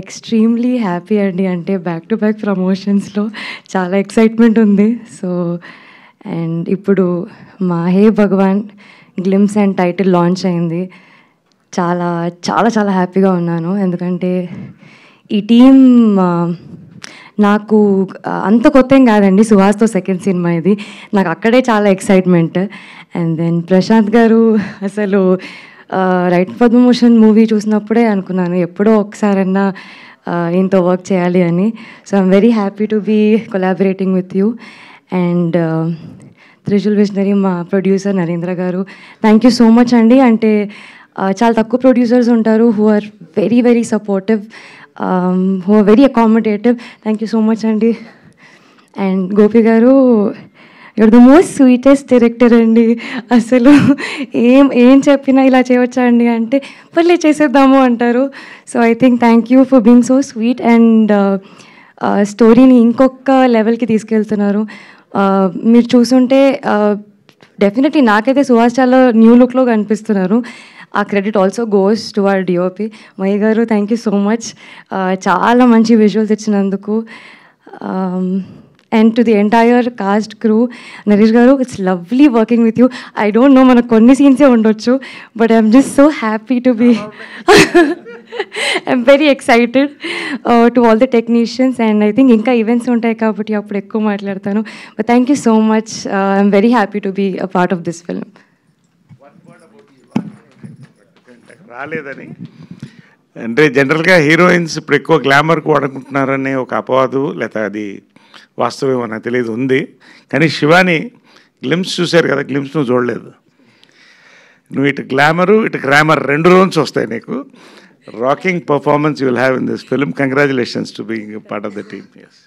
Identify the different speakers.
Speaker 1: Extremely happy అండి. అంటే back to back ప్రమోషన్స్లో చాలా ఎక్సైట్మెంట్ ఉంది. సో అండ్ ఇప్పుడు మా హే భగవాన్ గ్లిమ్స్ అండ్ టైటిల్ లాంచ్ అయింది. చాలా చాలా చాలా హ్యాపీగా ఉన్నాను. ఎందుకంటే ఈ టీం నాకు అంత కొత్త ఏం కాదండి. సుహాస్తో సెకండ్ సినిమా ఇది. నాకు అక్కడే చాలా ఎక్సైట్మెంట్. అండ్ దెన్ ప్రశాంత్ గారు అసలు రైట్ పద్మభూషణ్ మూవీ చూసినప్పుడే అనుకున్నాను ఎప్పుడో ఒకసారన్నా ఈయనతో వర్క్ చేయాలి అని. So I'm very happy to be collaborating with you. And Trishul visionary మా ప్రొడ్యూసర్ నరేంద్ర గారు, థ్యాంక్ యూ సో మచ్ అండి. అంటే చాలా తక్కువ ప్రొడ్యూసర్స్ ఉంటారు who are very very supportive, who are very accommodative. Thank you so much అండి. And Gopi garu, you are the most sweetest director అండి. అసలు ఏం చెప్పినా ఇలా చేయవచ్చా అండి అంటే పర్లే చేసేద్దాము అంటారు. So I think thank you for being so sweet and స్టోరీని ఇంకొక లెవెల్కి తీసుకెళ్తున్నారు. మీరు చూసుంటే డెఫినెట్లీ నాకైతే సుహాస్ చాలా న్యూ లుక్లో కనిపిస్తున్నారు. ఆ credit also goes to our DOP Mahi garu. Thank you so much, చాలా మంచి విజువల్స్ ఇచ్చినందుకు. And to the entire cast crew, Naresh garu, it's lovely working with you. I don't know మనకు కొన్ని సీన్సే ఉండొచ్చు, but I'm just so happy to be I'm very excited to all the technicians. And I think ఇంకా events ఉంటాయి కాబట్టి అప్పుడు ఎక్కువ మాట్లాడతాను. But thank you so much, I'm very happy to be a part of this film.
Speaker 2: రాలేదని అంటే జనరల్గా heroines ఇప్పుడు ఎక్కువ గ్లామర్కి వాడుకుంటున్నారనే ఒక అపవాదు, లేకపోతే అది వాస్తవం నాకు తెలియదు ఉంది. కానీ శివాని గ్లిమ్స్ చూశారు కదా, గ్లిమ్స్ నువ్వు చూడలేదు. నువ్వు ఇటు గ్లామరు ఇటు గ్రామర్ రెండు రోజులు వస్తాయి నీకు. Rocking performance you will have in this film. Congratulations to being part of the team. Yes.